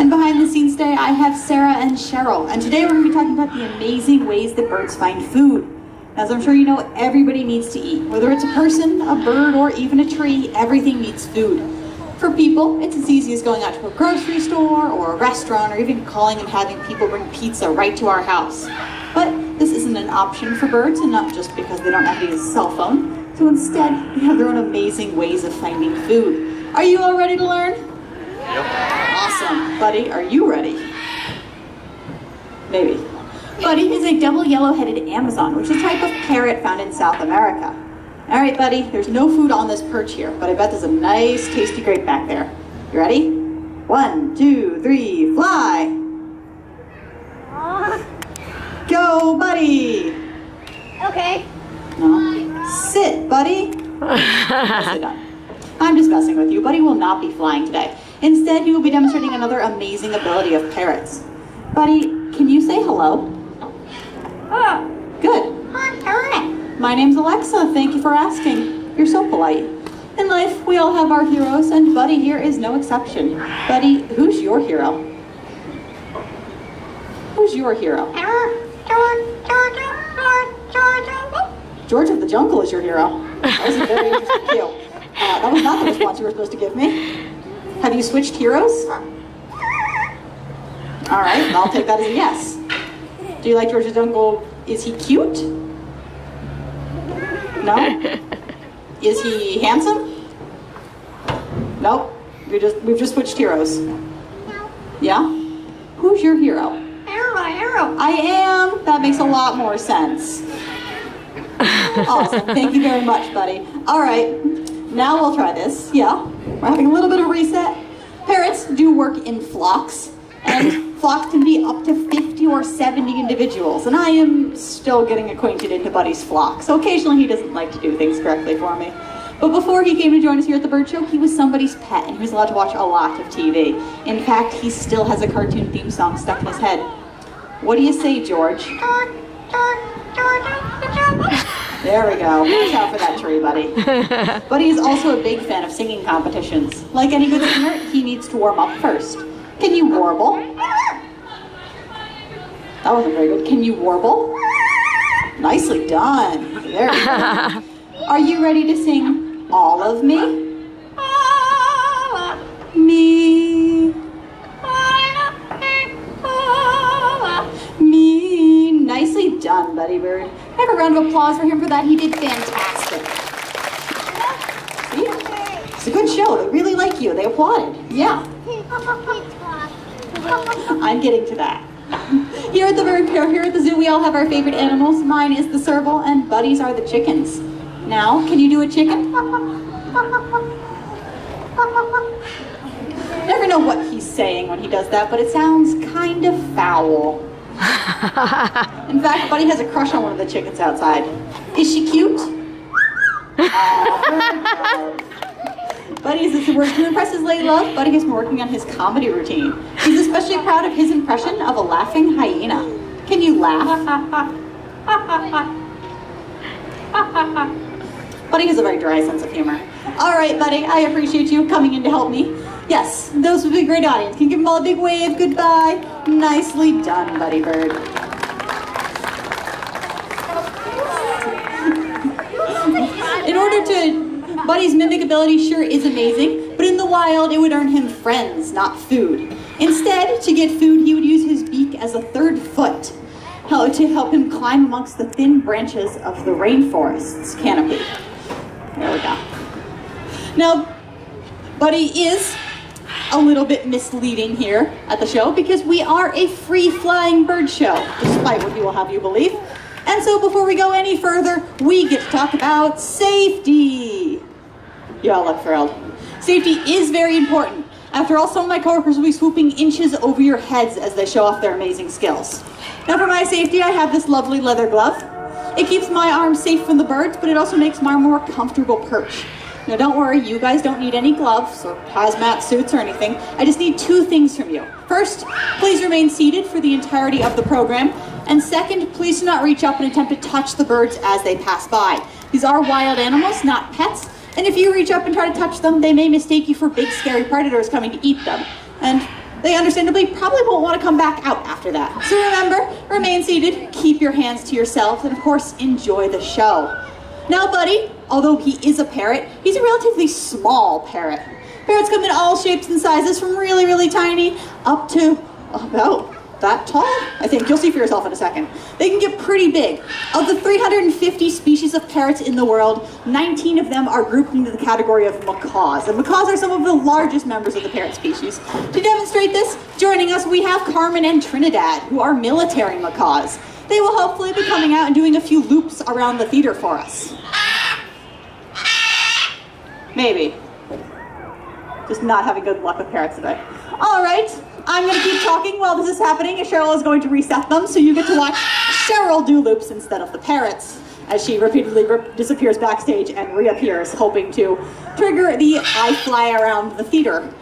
And behind the scenes today, I have Sarah and Cheryl. And today we're going to be talking about the amazing ways that birds find food. As I'm sure you know, everybody needs to eat. Whether it's a person, a bird, or even a tree, everything needs food. For people, it's as easy as going out to a grocery store or a restaurant, or even calling and having people bring pizza right to our house. But this isn't an option for birds, and not just because they don't have to use a cell phone. So instead, they have their own amazing ways of finding food. Are you all ready to learn? Yep. Awesome. Buddy, are you ready? Maybe. Buddy is a double yellow-headed Amazon, which is a type of parrot found in South America. All right, buddy, there's no food on this perch here, but I bet there's a nice, tasty grape back there. You ready? 1, 2, 3, fly! Go, buddy! Okay. No. Sit, buddy! Sit down. I'm just messing with you. Buddy will not be flying today. Instead, he will be demonstrating another amazing ability of parrots. Buddy, can you say hello? Good. My name's Alexa. Thank you for asking. You're so polite. In life, we all have our heroes, and Buddy here is no exception. Buddy, who's your hero? Who's your hero? George of the Jungle is your hero. That was a very interesting cue. That was not the response you were supposed to give me. Have you switched heroes? All right, I'll take that as a yes. Do you like George of the Jungle? Is he cute? No? Is he handsome? Nope. We've just switched heroes. Yeah? Who's your hero? Arrow. I am. That makes a lot more sense. Awesome. Thank you very much, buddy. All right. Now we'll try this. Yeah. We're having a little bit of reset. Parrots do work in flocks, and flocks can be up to 50 or 70 individuals, and I am still getting acquainted into Buddy's flock, so occasionally he doesn't like to do things correctly for me. But before he came to join us here at the Bird Show, he was somebody's pet, and he was allowed to watch a lot of TV. In fact, he still has a cartoon theme song stuck in his head. What do you say, George? There we go. Watch out for that tree, Buddy. Buddy is also a big fan of singing competitions. Like any good singer, he needs to warm up first. Can you warble? That wasn't very good. Can you warble? Nicely done. There we go. Are you ready to sing All of Me? Me. Me. Nicely done, Buddy Bird. Have a round of applause for him for that. He did fantastic. See? It's a good show. They really like you. They applauded. Yeah. I'm getting to that. Here at the zoo, we all have our favorite animals. Mine is the serval, and Buddy's are the chickens. Now, can you do a chicken? Never know what he's saying when he does that, but it sounds kind of foul. In fact, Buddy has a crush on one of the chickens outside. Is she cute? Buddy is working to impress his lady love. Buddy has been working on his comedy routine. He's especially proud of his impression of a laughing hyena. Can you laugh? Buddy has a very dry sense of humor. All right, Buddy, I appreciate you coming in to help me. Yes, those would be a great audience. Can you give them all a big wave? Goodbye. Nicely done, Buddy Bird. Buddy's mimic ability sure is amazing, but in the wild it would earn him friends, not food. Instead, to get food, he would use his beak as a third foot to help him climb amongst the thin branches of the rainforest's canopy. There we go. Now, Buddy is a little bit misleading here at the show because we are a free-flying bird show, despite what he will have you believe. And so before we go any further, we get to talk about safety. You all look thrilled. Safety is very important. After all, some of my coworkers will be swooping inches over your heads as they show off their amazing skills. Now for my safety, I have this lovely leather glove. It keeps my arms safe from the birds, but it also makes my more comfortable perch. Now don't worry, you guys don't need any gloves or hazmat suits or anything. I just need two things from you. First, please remain seated for the entirety of the program. And second, please do not reach up and attempt to touch the birds as they pass by. These are wild animals, not pets. And if you reach up and try to touch them, they may mistake you for big scary predators coming to eat them. And they understandably probably won't want to come back out after that. So remember, remain seated, keep your hands to yourselves, and of course, enjoy the show. Now, Buddy, although he is a parrot, he's a relatively small parrot. Parrots come in all shapes and sizes, from really, really tiny up to about that tall, I think. You'll see for yourself in a second. They can get pretty big. Of the 350 species of parrots in the world, 19 of them are grouped into the category of macaws. And macaws are some of the largest members of the parrot species. To demonstrate this, joining us we have Carmen and Trinidad, who are military macaws. They will hopefully be coming out and doing a few loops around the theater for us. Maybe. Just not having good luck with parrots today. All right. I'm going to keep talking while this is happening, and Cheryl is going to reset them, so you get to watch Cheryl do loops instead of the parrots, as she repeatedly disappears backstage and reappears, hoping to trigger the I Fly Around the Theater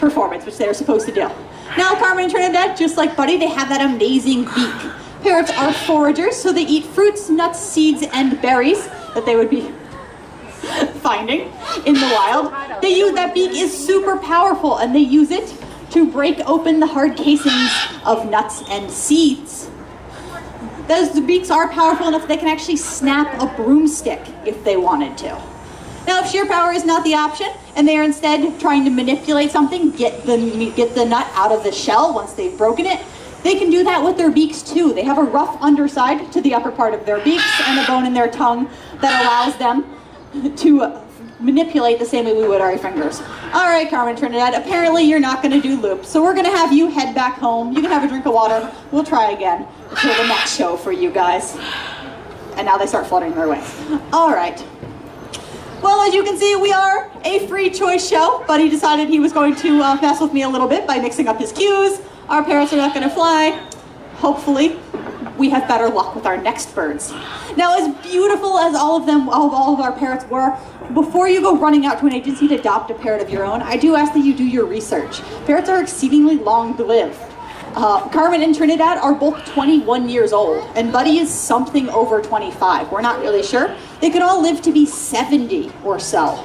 performance, which they're supposed to do. Now, Carmen and Trinidad, just like Buddy, they have that amazing beak. Parrots are foragers, so they eat fruits, nuts, seeds, and berries that they would be finding in the wild. That beak is super powerful, and they use it to break open the hard casings of nuts and seeds. The beaks are powerful enough that they can actually snap a broomstick if they wanted to. Now, if sheer power is not the option, and they are instead trying to manipulate something, get the nut out of the shell once they've broken it, they can do that with their beaks too. They have a rough underside to the upper part of their beaks and a bone in their tongue that allows them to manipulate the same way we would our fingers. All right, Carmen Trinidad, apparently you're not going to do loops, so we're going to have you head back home. You can have a drink of water. We'll try again until the next show for you guys. And now they start fluttering their wings. All right. Well, as you can see, we are a free choice show. Buddy decided he was going to mess with me a little bit by mixing up his cues. Our parrots are not going to fly. Hopefully, we have better luck with our next birds. Now, as beautiful as all of our parrots were, before you go running out to an agency to adopt a parrot of your own, I do ask that you do your research. Parrots are exceedingly long-lived. Carmen and Trinidad are both 21 years old, and Buddy is something over 25. We're not really sure. They could all live to be 70 or so.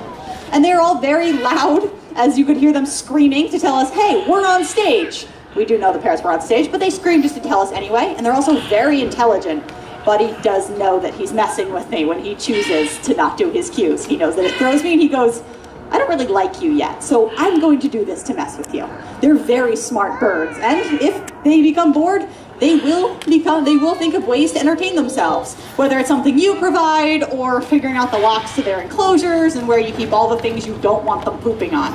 And they're all very loud, as you could hear them screaming to tell us, hey, we're on stage. We do know the parrots were on stage, but they scream just to tell us anyway, and they're also very intelligent. Buddy does know that he's messing with me when he chooses to not do his cues. He knows that it throws me, and he goes, I don't really like you yet, so I'm going to do this to mess with you. They're very smart birds, and if they become bored, they will think of ways to entertain themselves, whether it's something you provide or figuring out the locks to their enclosures and where you keep all the things you don't want them pooping on.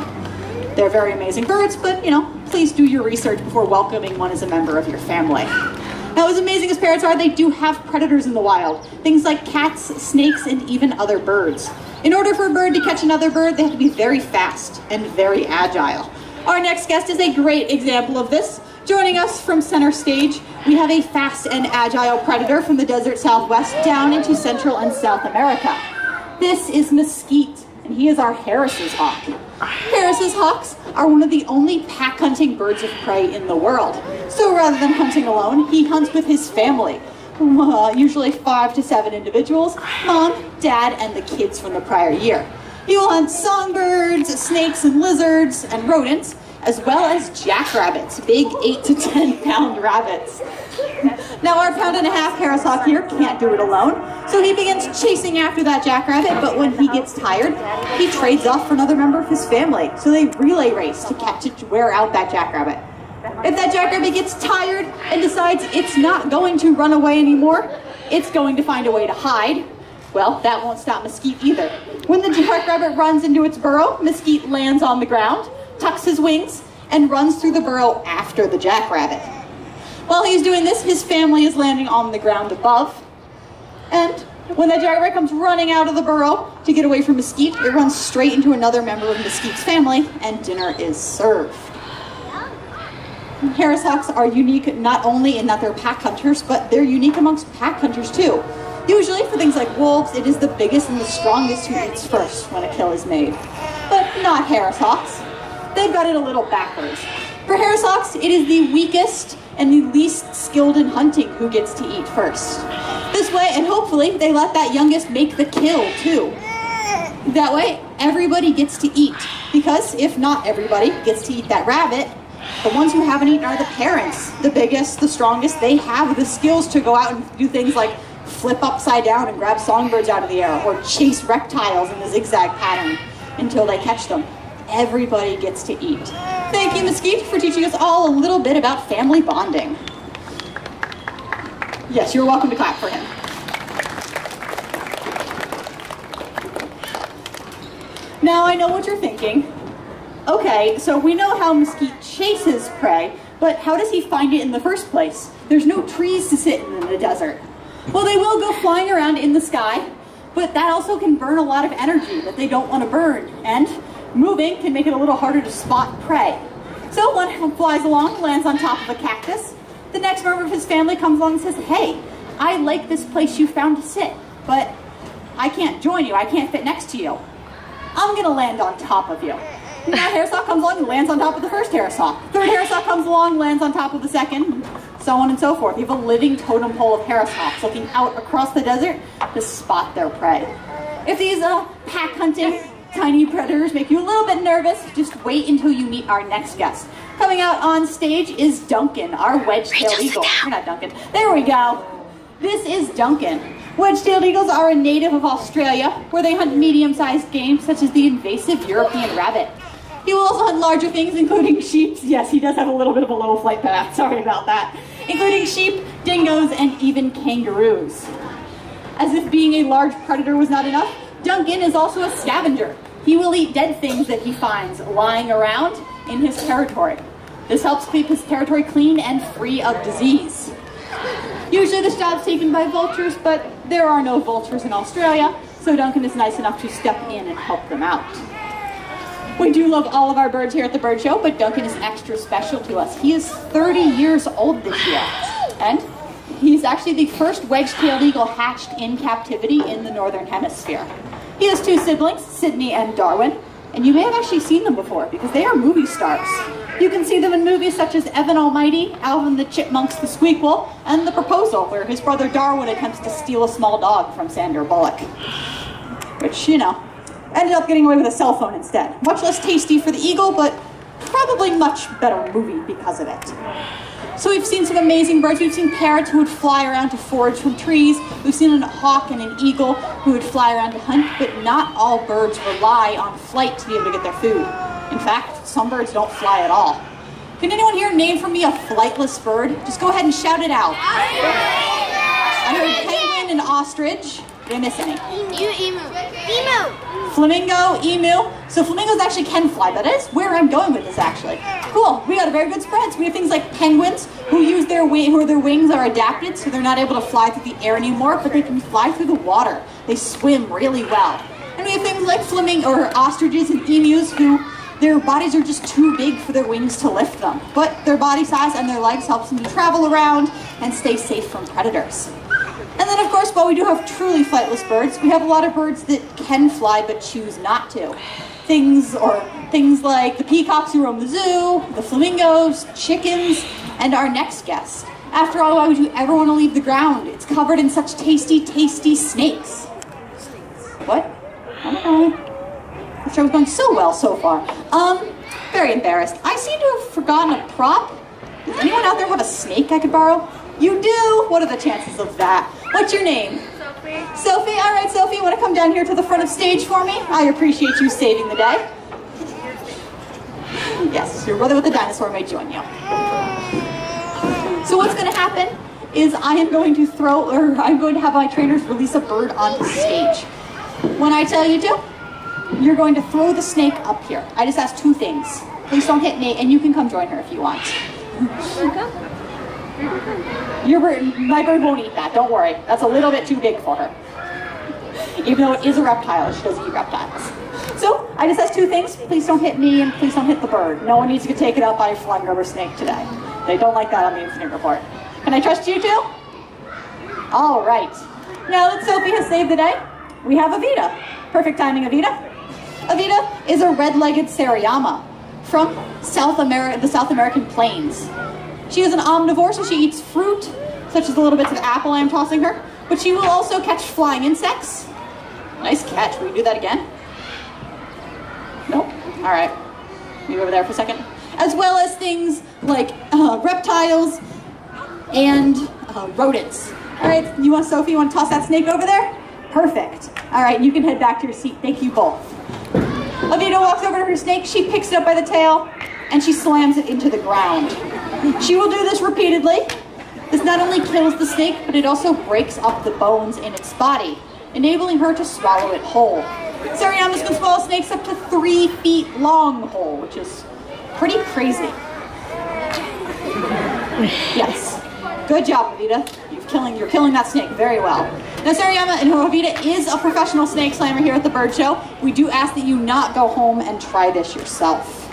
They're very amazing birds, but, you know, please do your research before welcoming one as a member of your family. Now, as amazing as parrots are, they do have predators in the wild. Things like cats, snakes, and even other birds. In order for a bird to catch another bird, they have to be very fast and very agile. Our next guest is a great example of this. Joining us from center stage, we have a fast and agile predator from the desert Southwest down into Central and South America. This is Mesquite, and he is our Harris's hawk. Harris's hawks are one of the only pack-hunting birds of prey in the world. So rather than hunting alone, he hunts with his family. Usually 5 to 7 individuals, mom, dad, and the kids from the prior year. He will hunt songbirds, snakes and lizards, and rodents, as well as jackrabbits, big 8 to 10 pound rabbits. Now our pound-and-a-half Harris hawk here can't do it alone, so he begins chasing after that jackrabbit, but when he gets tired, he trades off for another member of his family. So they relay race to wear out that jackrabbit. If that jackrabbit gets tired and decides it's not going to run away anymore, it's going to find a way to hide, well, that won't stop Mesquite either. When the jackrabbit runs into its burrow, Mesquite lands on the ground, tucks his wings, and runs through the burrow after the jackrabbit. While he's doing this, his family is landing on the ground above. And when that jackrabbit comes running out of the burrow to get away from Mesquite, it runs straight into another member of Mesquite's family, and dinner is served. Harris hawks are unique not only in that they're pack hunters, but they're unique amongst pack hunters too. Usually for things like wolves, it is the biggest and the strongest who eats first when a kill is made. But not Harris hawks. They've got it a little backwards. For Harris hawks, it is the weakest and the least skilled in hunting who gets to eat first. This way, and hopefully, they let that youngest make the kill too. That way, everybody gets to eat. Because if not everybody gets to eat that rabbit, The ones who haven't eaten are the parents. The biggest, the strongest, they have the skills to go out and do things like flip upside down and grab songbirds out of the air, or chase reptiles in a zigzag pattern until they catch them. Everybody gets to eat. Thank you, Mesquite, for teaching us all a little bit about family bonding. Yes, you're welcome to clap for him. Now I know what you're thinking. Okay, so we know how Mesquite chases prey, but how does he find it in the first place? There's no trees to sit in the desert. Well, they will go flying around in the sky, but that also can burn a lot of energy that they don't want to burn, and moving can make it a little harder to spot prey. So one flies along, lands on top of a cactus. The next member of his family comes along and says, hey, I like this place you found to sit, but I can't join you, I can't fit next to you. I'm gonna land on top of you. And that hairsaw comes along and lands on top of the first hairsaw. Third hairsaw comes along, lands on top of the second, so on and so forth. You have a living totem pole of hairsaws looking out across the desert to spot their prey. If these pack hunting tiny predators make you a little bit nervous, just wait until you meet our next guest. Coming out on stage is Duncan, our wedge-tailed eagle. You're not Duncan. There we go. This is Duncan. Wedge-tailed eagles are a native of Australia, where they hunt medium-sized game such as the invasive European rabbit. He will also hunt larger things, including sheep. Yes, he does have a little bit of a low flight path. Sorry about that. Including sheep, dingoes, and even kangaroos. As if being a large predator was not enough, Duncan is also a scavenger. He will eat dead things that he finds lying around in his territory. This helps keep his territory clean and free of disease. Usually this job's taken by vultures, but there are no vultures in Australia, so Duncan is nice enough to step in and help them out. We do love all of our birds here at the Bird Show, but Duncan is extra special to us. He is 30 years old this year, and he's actually the first wedge-tailed eagle hatched in captivity in the Northern Hemisphere. He has two siblings, Sydney and Darwin, and you may have actually seen them before because they are movie stars. You can see them in movies such as Evan Almighty, Alvin the Chipmunks, The Squeakquel, and The Proposal, where his brother Darwin attempts to steal a small dog from Sandra Bullock. Which, you know, ended up getting away with a cell phone instead. Much less tasty for the eagle, but probably much better movie because of it. So we've seen some amazing birds. We've seen parrots who would fly around to forage from trees. We've seen a hawk and an eagle who would fly around to hunt, but not all birds rely on flight to be able to get their food. In fact, some birds don't fly at all. Can anyone here name for me a flightless bird? Just go ahead and shout it out. I heard penguin and ostrich. Did I miss any? Emu. Flamingo, emu. So flamingos actually can fly. That is where I'm going with this, actually. Cool. We got a very good spread. So we have things like penguins who their wings are adapted, so they're not able to fly through the air anymore, but they can fly through the water. They swim really well. And we have things like ostriches and emus who their bodies are just too big for their wings to lift them. But their body size and their legs helps them to travel around and stay safe from predators. And then, of course, while we do have truly flightless birds, we have a lot of birds that can fly but choose not to. Things like the peacocks who roam the zoo, the flamingos, chickens, and our next guest. After all, why would you ever want to leave the ground? It's covered in such tasty, tasty snakes. What? I don't know. The show's going so well so far. Very embarrassed. I seem to have forgotten a prop. Does anyone out there have a snake I could borrow? You do? What are the chances of that? What's your name? Sophie. Sophie? All right, Sophie, you want to come down here to the front of stage for me? I appreciate you saving the day. Yes, your brother with the dinosaur may join you. So what's going to happen is I'm going to have my trainers release a bird onto stage. When I tell you to, you're going to throw the snake up here. I just ask two things. Please don't hit me, and you can come join her if you want. My bird won't eat that, don't worry. That's a little bit too big for her. Even though it is a reptile, she doesn't eat reptiles. So, I just ask two things. Please don't hit me and please don't hit the bird. No one needs to get taken out by a flying rubber snake today. They don't like that on the incident report. Can I trust you two? All right. Now that Sophie has saved the day, we have Avita. Perfect timing, Avita. Avita is a red-legged Sariyama from the South American plains. She is an omnivore, so she eats fruit, such as the little bits of apple I am tossing her, but she will also catch flying insects. Nice catch. Will you do that again? Nope. All right. Move over there for a second. as well as things like reptiles and rodents. All right, Sophie, you want to toss that snake over there? Perfect. All right, you can head back to your seat. Thank you both. Evita walks over to her snake, she picks it up by the tail, and she slams it into the ground. She will do this repeatedly. This not only kills the snake, but it also breaks up the bones in its body, enabling her to swallow it whole. Seriamas can swallow snakes up to 3 feet long whole, which is pretty crazy. Yes. Good job, Evita. You're killing that snake very well. Now, Seriama and Evita is a professional snake slammer here at the Bird Show. We do ask that you not go home and try this yourself.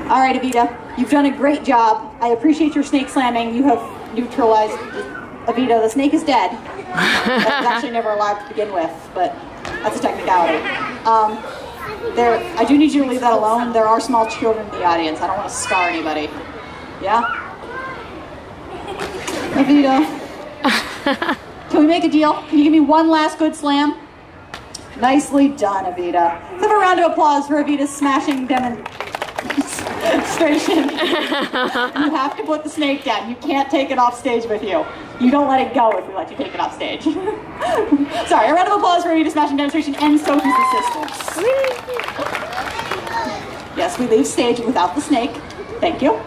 All right, Evita, you've done a great job. I appreciate your snake slamming. You have neutralized Evita. The snake is dead. That was actually never alive to begin with, but that's a technicality. I do need you to leave that alone. There are small children in the audience. I don't want to scar anybody. Yeah? Evita. Can we make a deal? Can you give me one last good slam? Nicely done, Evita. Let's have a round of applause for Evita's smashing demonstration. You have to put the snake down. You can't take it off stage with you. You don't let it go if we let you take it off stage. Sorry, a round of applause for Evita's smashing demonstration and Sophie's assistance. Yes, we leave stage without the snake. Thank you.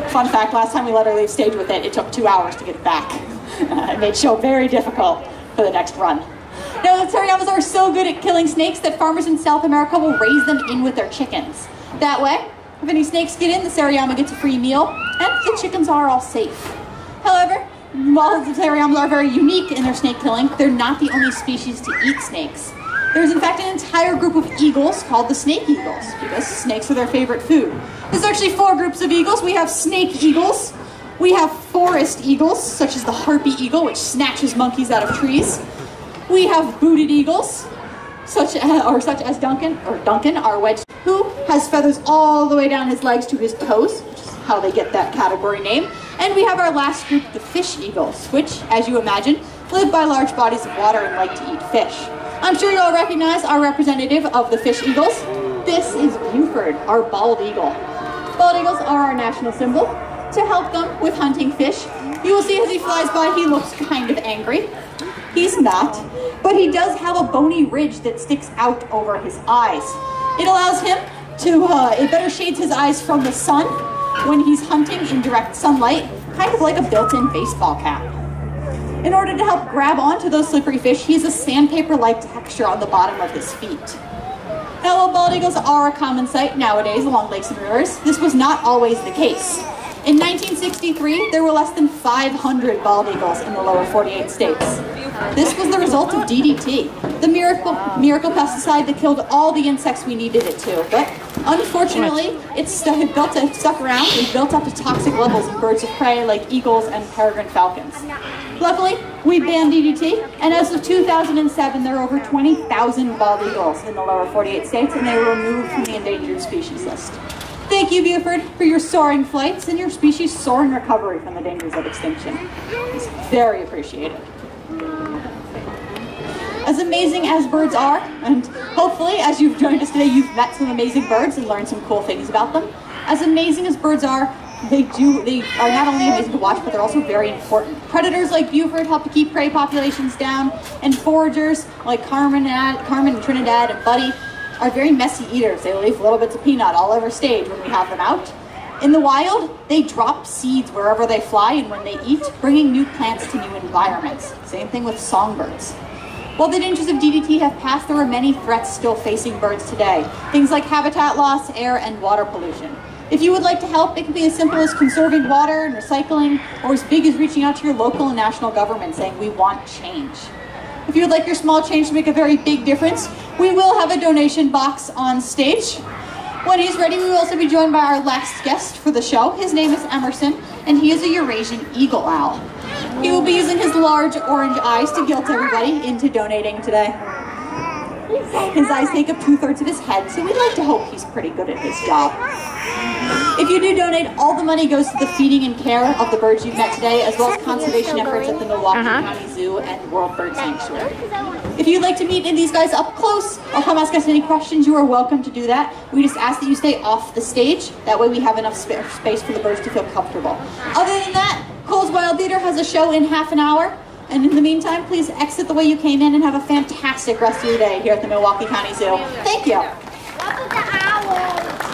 Fun fact, last time we let her leave stage with it, it took 2 hours to get it back. It made show very difficult for the next run. Now, the Seriamas are so good at killing snakes that farmers in South America will raise them in with their chickens. That way, if any snakes get in, the Seriama gets a free meal, and the chickens are all safe. However, while the Seriamas are very unique in their snake killing, they're not the only species to eat snakes. There's in fact an entire group of eagles called the snake eagles, because snakes are their favorite food. There's actually 4 groups of eagles. We have snake eagles, we have forest eagles, such as the harpy eagle, which snatches monkeys out of trees. We have booted eagles, such as Duncan, our wedge, who has feathers all the way down his legs to his toes, which is how they get that category name. And we have our last group, the fish eagles, which, as you imagine, live by large bodies of water and like to eat fish. I'm sure you all recognize our representative of the fish eagles. This is Buford, our bald eagle. Bald eagles are our national symbol. To help them with hunting fish, you will see as he flies by, he looks kind of angry. He's not, but he does have a bony ridge that sticks out over his eyes. It allows him to, it better shades his eyes from the sun when he's hunting in direct sunlight, kind of like a built-in baseball cap. In order to help grab onto those slippery fish, he has a sandpaper-like texture on the bottom of his feet. Now, while bald eagles are a common sight nowadays along lakes and rivers, this was not always the case. In 1963, there were less than 500 bald eagles in the lower 48 states. This was the result of DDT, the miracle pesticide that killed all the insects we needed it to. But unfortunately, it stuck around and built up to toxic levels in birds of prey like eagles and peregrine falcons. Luckily, we banned DDT, and as of 2007, there are over 20,000 bald eagles in the lower 48 states, and they were removed from the endangered species list. Thank you, Buford, for your soaring flights and your species' soaring recovery from the dangers of extinction. It's very appreciated. As amazing as birds are, and hopefully as you've joined us today, you've met some amazing birds and learned some cool things about them. As amazing as birds are, they are not only amazing to watch, but they're also very important. Predators like Buford help to keep prey populations down, and foragers like Carmen and Trinidad and Buddy are very messy eaters. They leave little bits of peanut all over stage when we have them out. In the wild, they drop seeds wherever they fly and when they eat, bringing new plants to new environments. Same thing with songbirds. While the dangers of DDT have passed, there are many threats still facing birds today. Things like habitat loss, air, and water pollution. If you would like to help, it can be as simple as conserving water and recycling, or as big as reaching out to your local and national government saying, we want change. If you would like your small change to make a very big difference, we will have a donation box on stage. When he's ready, we will also be joined by our last guest for the show. His name is Emerson, and he is a Eurasian eagle owl. He will be using his large orange eyes to guilt everybody into donating today. His eyes take up 2/3 of his head, so we'd like to hope he's pretty good at his job. If you do donate, all the money goes to the feeding and care of the birds you've met today, as well as conservation efforts at the Milwaukee County Zoo and World Bird Sanctuary. If you'd like to meet these guys up close or come ask us any questions, you are welcome to do that. We just ask that you stay off the stage. That way we have enough space for the birds to feel comfortable. Other than that, Cole's Wild Theater has a show in half an hour. And in the meantime, please exit the way you came in and have a fantastic rest of your day here at the Milwaukee County Zoo. Thank you. What was the owl?